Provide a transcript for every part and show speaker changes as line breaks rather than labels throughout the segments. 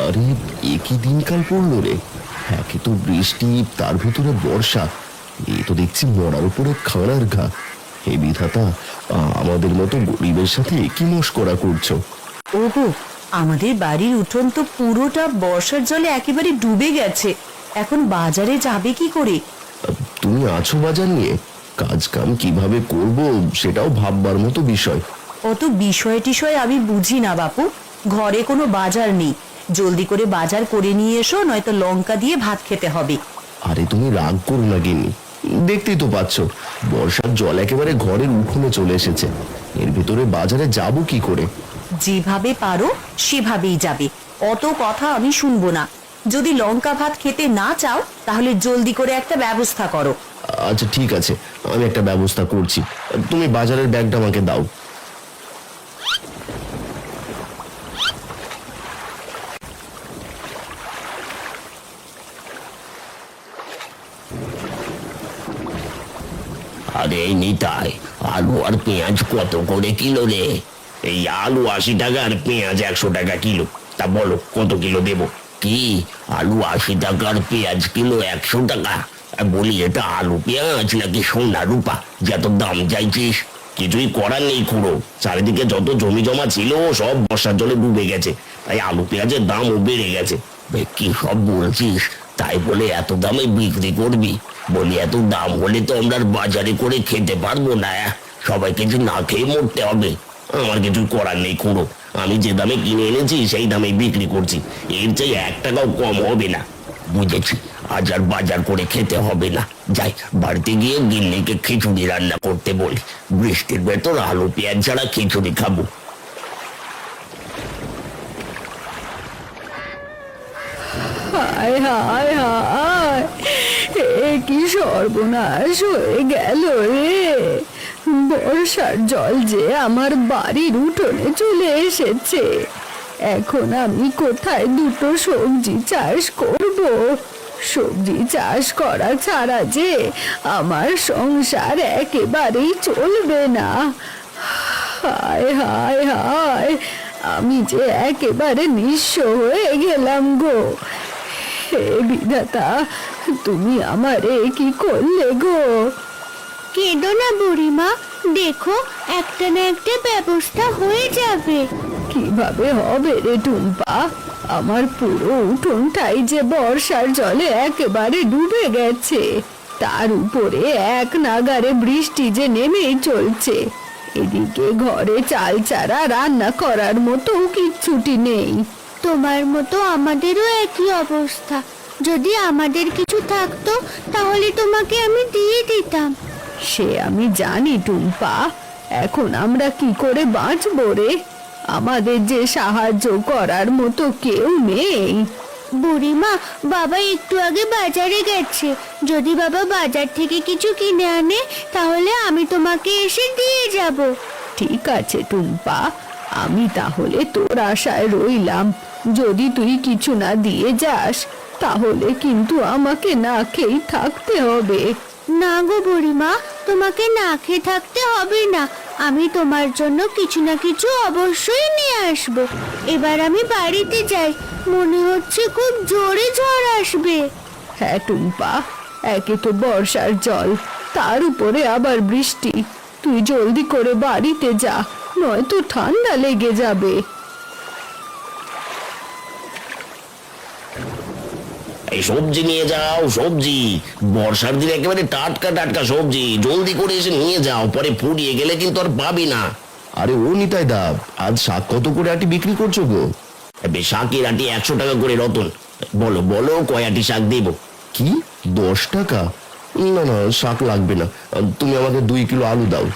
আরে একই দিনকাল পড়লো রে। একে তো বৃষ্টি, তার ভিতরে বর্ষা। এ তো দেখছি মরার উপরে খাড়ার ঘা। হে বিধাতা, আমাদের মতো গরিবের সাথে কি মশকরা করছো?
ওগো, আমাদের বাড়ির উঠোন তো পুরোটা বর্ষার জলে একেবারে ডুবে গেছে। এখন বাজারে যাবে কি করে?
তুমি আছো বাজার নিয়ে? কাজ কাম কিভাবে করব সেটাও ভাববার মতো বিষয়।
অত বিষয় টিষয় আমি বুঝি না বাপু। ঘরে কোনো বাজার নেই, জলদি করে বাজার করে নিয়ে এসো, নয়তো লঙ্কা দিয়ে ভাত খেতে হবে।
আরে তুমি রাগ করো না গিন্নি, দেখতেই তো পাচ্ছ বর্ষার জল একেবারে ঘরের উঠোনে চলে এসেছে। এর ভিতরে বাজারে যাব কি করে?
যেভাবে পারো সেভাবেই যাবে, অত কথা আমি শুনবো না। যদি লঙ্কা ভাত খেতে না চাও তাহলে জলদি করে একটা ব্যবস্থা করো।
আচ্ছা ঠিক আছে, আমি একটা ব্যবস্থা করছি। তুমি বাজারের ব্যাগটা আমাকে দাও।
আরে নিতাই, আলু আর পেঁয়াজ কত করে কিলো রে? এই আলু 80 টাকা আর পেঁয়াজ 100 টাকা কিলো। তা বলো কত কিলো দেবো? কি আলু 80 টাকা আর পেঁয়াজ কিলো 100 টাকা? আর বলি এটা আলু পেঁয়াজ নাকি সোনা রূপা যত দাম চাইছিস? কিছুই করার নেই খুড়ো, চারিদিকে যত জমি জমা ছিল সব বর্ষার জলে ডুবে গেছে, তাই আলু পেঁয়াজের দামও বেড়ে গেছে। কি সব বলছিস? তাই বলে এত দামে বিক্রি করবি? বলি এত দাম হলে তো আমরা বাজারে করে খেতে পারবো না, সবাই কিছু না খেয়ে মরতে হবে। আমার কিছু করার নেই খুড়ো, আমি যে দামে কিনে এনেছি সেই দামে বিক্রি করছি, এর চেয়ে 1 টাকাও কম হবে না। বুঝেছি, আজ আর বাজার করে খেতে হবে না। যাই বাড়িতে গিয়ে গিন্নিকে খিচুড়ি রান্না করতে বলি, বৃষ্টির ভেতর আলু পেঁয়াজ ছাড়া খিচুড়ি খাবো।
হায় হায় হায়, এ কি সর্বনাশ হয়ে গেল রে! বর্ষার জল যে আমার বাড়ির উঠোনে চলে এসেছে। এখন আমি কোথায় দুটো সবজি চাষ করব? সবজি চাষ করা ছাড়া যে আমার সংসার একেবারেই চলবে না। হায় হায় হায়, আমি যে একেবারে নিঃস্ব হয়ে গেলাম গো। হে বিধাতা, তুমি আমারে কি করলে গো?
কেঁদো না বুড়িমা, দেখো একটা না একটা ব্যবস্থা হয়ে যাবে।
কিভাবে হবে রে টুম্পা? আমার পুরো উঠোনটাই যে বর্ষার জলে একেবারে ডুবে গেছে, তার উপরে এক নাগারে বৃষ্টি যে নেমেই চলছে। এদিকে ঘরে চাল ছাড়া রান্না করার মতো কিচ্ছুটি নেই।
তোমার মতো আমাদেরও একই অবস্থা। যদি আমাদের কিছু থাকতো তাহলে তোমাকে আমি দিয়ে দিতাম।
সে আমি জানি টুম্পা, এখন আমরা কি করে বাঁচবো রে? আমাদের যে সাহায্য করার মতো কেউ নেই।
বুড়িমা, বাবা একটু আগে বাজারে গেছে, যদি বাবা বাজার থেকে কিছু কিনে আনে তাহলে আমি তোমাকে এসে দিয়ে যাব।
ঠিক আছে টুম্পা, আমি তাহলে তোর আশায় রইলাম। যদি তুই কিছু না দিয়ে যাস তাহলে কিন্তু আমাকে না খেয়ে থাকতে হবে।
না গো বুড়িমা, তোমাকে না খেয়ে থাকতে হবে না, আমি তোমার জন্য কিছু না কিছু অবশ্যই নিয়ে আসবো। এবার আমি বাড়িতে যাই, মনে হচ্ছে খুব জোরে ঝড় আসবে।
হ্যাঁ টুম্পা, একে তো বর্ষার জল, তার উপরে আবার বৃষ্টি। তুই জলদি করে বাড়িতে যা, নয়তো ঠান্ডা লেগে যাবে।
এই সবজি নিয়ে যাও, সবজি বর্ষার দিনে একেবারে টাটকা টাটকা সবজি, জলদি করে এসে নিয়ে যাও, পরে ফুরিয়ে গেলে কিন্তু আর পাবি না।
আরে ও নিতাই দা, আজ শাক কত করে আটি বিক্রি করছো গো?
শাকের আটি 100 টাকা করে রতন। বলো বলো কয় আটি শাক দেবো?
কি 10 টাকা? না না, শাক লাগবে না, তুমি আমাকে 2 কিলো আলু দাও।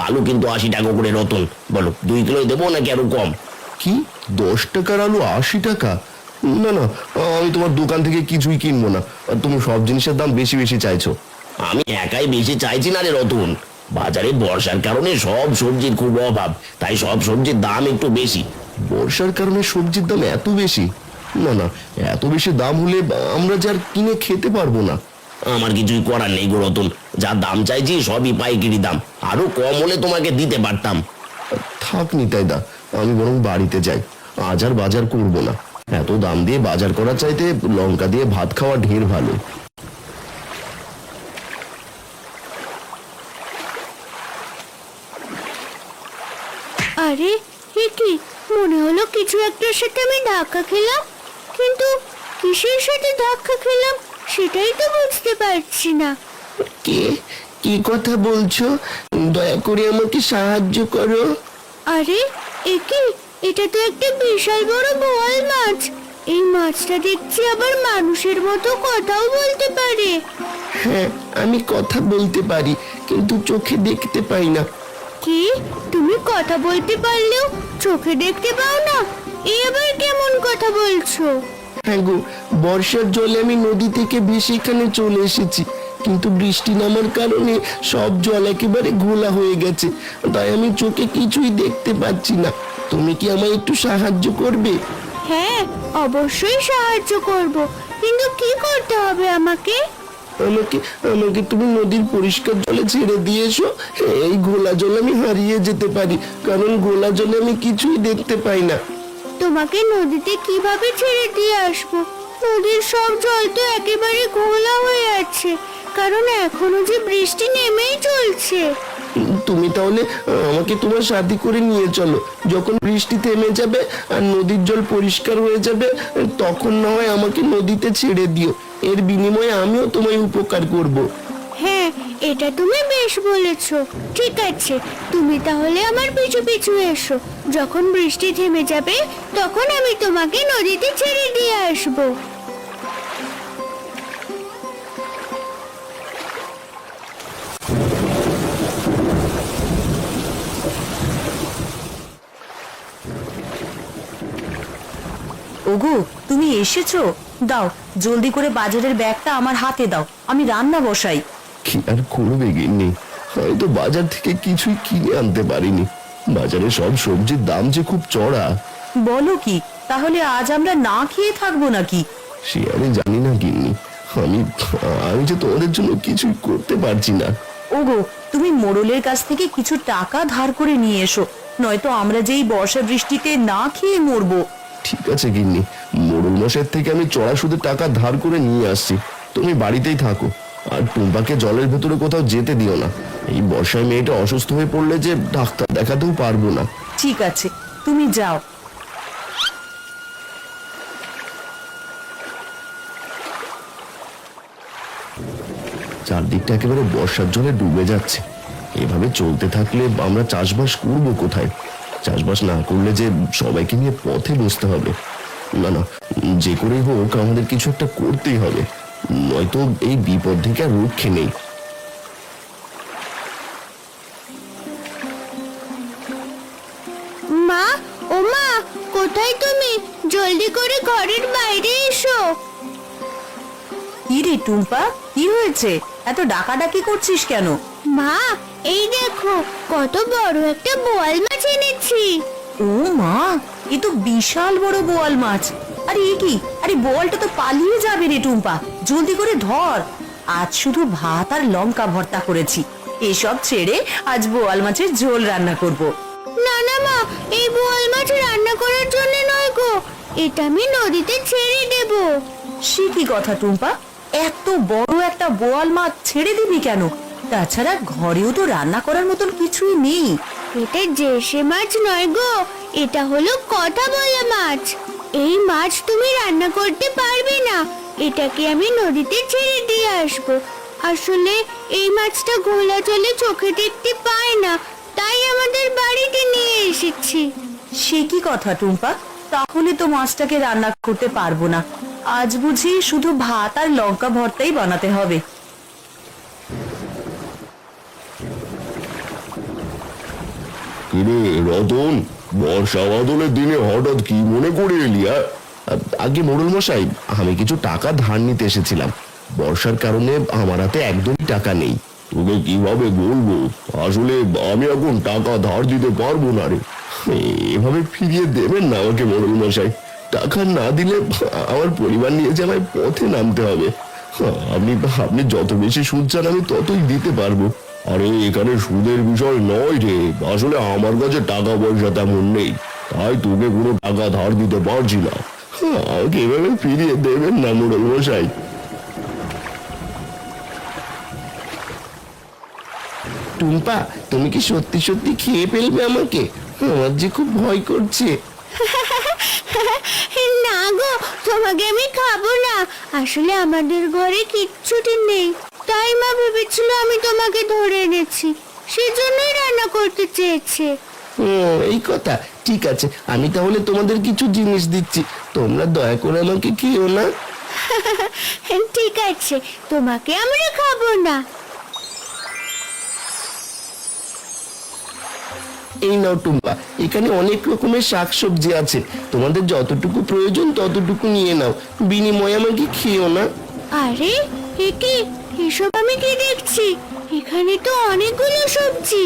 আলু কিন্তু 80 টাকা করে রতন, বলো 2 কিলো দেবো নাকি আরো কম?
কি 10 টাকার আলু 80 টাকা? না না, আমি তোমার দোকান থেকে কিছুই কিনবো না, তুমি সব জিনিসের দাম বেশি বেশি চাইছো।
আমি একাই বেশি চাইছি না রে রতন, বাজারে বর্ষার কারণে সব সবজির খুব অভাব, তাই সব সবজির দাম একটু বেশি।
বর্ষার কারণে সবজির দাম এত বেশি? না না, এত বেশি দাম হলে আমরা যে আর কিনে খেতে পারবো না।
আমার কিছুই করার নেই গো রতন, যা দাম চাইছি সবই পাইকারি দাম, আরো কম হলে তোমাকে দিতে পারতাম।
থাক নিতাই দা, আমি বরং বাড়িতে যাই, আজ আর বাজার করবো না। এত দাম দিয়ে বাজার করার চাইতে লঙ্কা দিয়ে ভাত খাওয়া ঢের ভালো।
আরে এ কি, মনে হলো কিছু একটার সাথে আমি ধাক্কা খেলাম, কিন্তু কিসের সাথে ধাক্কা খেলাম সেটাই তো বুঝতে পারছি না।
কে, কি কথা বলছো? দয়া করে আমাকে সাহায্য করো।
আরে এ কি, এটা তো একটা বিশাল বড় বোয়াল মাছ। এই মাছটা দেখছি আবার মানুষের মতো কথাও বলতে পারে।
হ্যাঁ, আমি কথা বলতে পারি, কিন্তু চোখে দেখতে পাই না।
কি, তুমি কথা বলতে পারলেও চোখে দেখতে পাও না? এ আবার কেমন কথা বলছো?
হ্যাঁ গো, বর্ষার জলে আমি নদী থেকে ভেসে এখানে চলে এসেছি, কিন্তু বৃষ্টি নামার কারণে সব জল একেবারে ঘোলা হয়ে গেছে, তাই আমি চোখে কিছুই দেখতে পাচ্ছি না। তুমি কি আমায় একটু সাহায্য করবে?
হ্যাঁ, অবশ্যই সাহায্য করব, কিন্তু কি করতে হবে আমাকে?
আমাকে আমাকে তুমি নদীর পরিষ্কার জলে ছেড়ে দিয়ে এসো। এই ঘোলা জল আমি হারিয়ে যেতে পারি, কারণ ঘোলা জলে আমি কিছুই দেখতে পাই না।
তোমাকে নদীতে কিভাবে ছেড়ে দিয়ে আসবো? নদীর সব জল তো একেবারে ঘোলা হয়ে আছে, কারণ এখনো যে বৃষ্টি নেমেই চলছে।
তুমি তাহলে আমাকে তোমার সাথে করে নিয়ে চলো। যখন বৃষ্টি থেমে যাবে আর নদীর জল পরিষ্কার হয়ে যাবে, তখন না হয় আমাকে নদীতে ছেড়ে দিও। এর বিনিময়ে আমিও তোমায় উপকার করব।
হ্যাঁ, এটা তুমি বেশ বলেছো। ঠিক আছে, তুমি তাহলে আমার পিছু পিছু এসো। যখন বৃষ্টি থেমে যাবে তখন আমি তোমাকে নদীতে ছেড়ে দিয়ে আসবো।
ওগো, তুমি এসেছো? দাও, জলদি করে বাজারের ব্যাগটা আমার হাতে দাও, আমি রান্না বসাই।
কি আর করবে গিন্নি, হয়তো বাজার থেকে কিছুই কিনে আনতে পারিনি। বাজারে সব সবজির দাম যে খুব চড়া।
বলো কি, তাহলে আজ আমরা না খেয়ে থাকবো নাকি?
সে আমি জানি না গিন্নি, আমি আমি যে তোমাদের জন্য কিছুই করতে পারছি না।
ওগো, তুমি মোড়লের কাছ থেকে কিছু টাকা ধার করে নিয়ে এসো, নয়তো আমরা যেই বর্ষা বৃষ্টিতে না খেয়ে মরবো।
ঠিক আছে গিন্নি, মোড়ল মশাইয়ের থেকে আমি চড়া সুদে টাকা ধার করে নিয়ে আসছি। তুমি বাড়িতেই থাকো, আর টুম্পাকে জলের ভেতরে কোথাও যেতে দিও না। এই বর্ষায় মেয়েটা অসুস্থ হয়ে পড়লে যে ডাক্তার দেখাতেও পারবো না।
ঠিক আছে, তুমি যাও।
চারদিকটা একেবারে বর্ষার জলে ডুবে যাচ্ছে। এভাবে চলতে থাকলে আমরা চাষবাস করবো কোথায়? চাষবাস না করলে যে সবাইকে নিয়ে পথে বসতে হবে। না না, যে করেই হোক আমাদের কিছু একটা করতেই হবে, নয়তো এই বিপদ থেকে আর রক্ষে নেই।
মা, ও মা, কোথায় তুমি? জলদি করে ঘরের বাইরে এসো।
কি রে টুম্পা, কি হয়েছে? এত ডাকাডাকি করছিস কেন?
মা, এই দেখো কত বড় একটা বোয়াল মাছ এনেছি।
ও মা, এ তো বিশাল বড় বোয়াল মাছ। আরে এ কি, আরে বোয়ালটা তো পালিয়ে যাবে রে টুম্পা, জলদি করে ধর। আজ শুধু ভাত আর লঙ্কা ভর্তা করেছি, এসব ছেড়ে আজ বোয়াল মাছের ঝোল রান্না করব।
না না মা, এই বোয়াল মাছ রান্না করার জন্য নয় গো, এটা আমি নদীতে ছেড়ে দেব।
সে কি কথা টুম্পা, এত বড় একটা বোয়াল মাছ ছেড়ে দিবি কেন? তাছাড়া ঘরেও তো রান্না করার মতন কিছুই নেই।
এটা জেসে মাছ নয় গো, এটা হলো কথা বলা মাছ। এই মাছ তুমি রান্না করতে পারবে না, এটাকে আমি নদীতে ছেড়ে দিয়ে আসবো। আসলে এই মাছটা ঘোলা জলে চোখে দেখতে পায় না, তাই আমাদের বাড়িতে নিয়ে এসেছি।
সে কি কথা টুম্পা, তাহলে তো মাছটাকে রান্না করতে পারবো না। আজ বুঝি শুধু ভাত আর লঙ্কা ভর্তাই বানাতে হবে।
কিরে রতন, বর্ষা বাদলের দিনে হঠাৎ কি মনে করে এলি? আগে মোড়ল মশাই, আমি কিছু টাকা ধার নিতে এসেছিলাম। বর্ষার কারণে আমার হাতে একদমই টাকা নেই। তোকে কিভাবে বলবো, আসলে আমি এখন টাকা ধার দিতে পারবো না রে। এভাবে ফিরিয়ে দেবেন না আমাকে মোড়ল মশাই। টাকা না দিলে আমার পরিবার নিয়ে যে আমায় পথে নামতে হবে। আপনি আপনি যত বেশি সুদ চান আমি ততই দিতে পারবো। আরে এখানে সুদের বিষয় নয় রে, আসলে আমার কাছে টাকা পয়সা তেমন নেই, তাই তোকে কোনো টাকা ধার দিতে পারছি না। আমাকে এভাবে ফিরিয়ে দেবেন না মোড়ল মশাই। টুম্পা, তুমি কি সত্যি সত্যি খেয়ে ফেলবে আমাকে? আমার যে খুব ভয় করছে।
না গো, তোমাকে আমি খাবো না। আসলে আমাদের ঘরে কিচ্ছুটি নেই, তাই মা ভেবেছিল আমি তোমাকে ধরে এনেছি, সেজন্যই রান্না করতে চেয়েছে।
এই কথা, ঠিক আছে, আমি তাহলে তোমাদের কিছু জিনিস দিচ্ছি, তোমরা দয়া করে আমাকে খেও না।
ঠিক আছে, তোমাকে আমরা খাবো না।
এই নাও টুম্পা, এখানে অনেক রকমের শাকসবজি আছে, তোমাদের যতটুকু প্রয়োজন ততটুকু নিয়ে নাও, বিনিময়ে আমাকে খেও না।
আরে এসব আমি কি দেখছি? এখানে তো অনেকগুলো সবজি।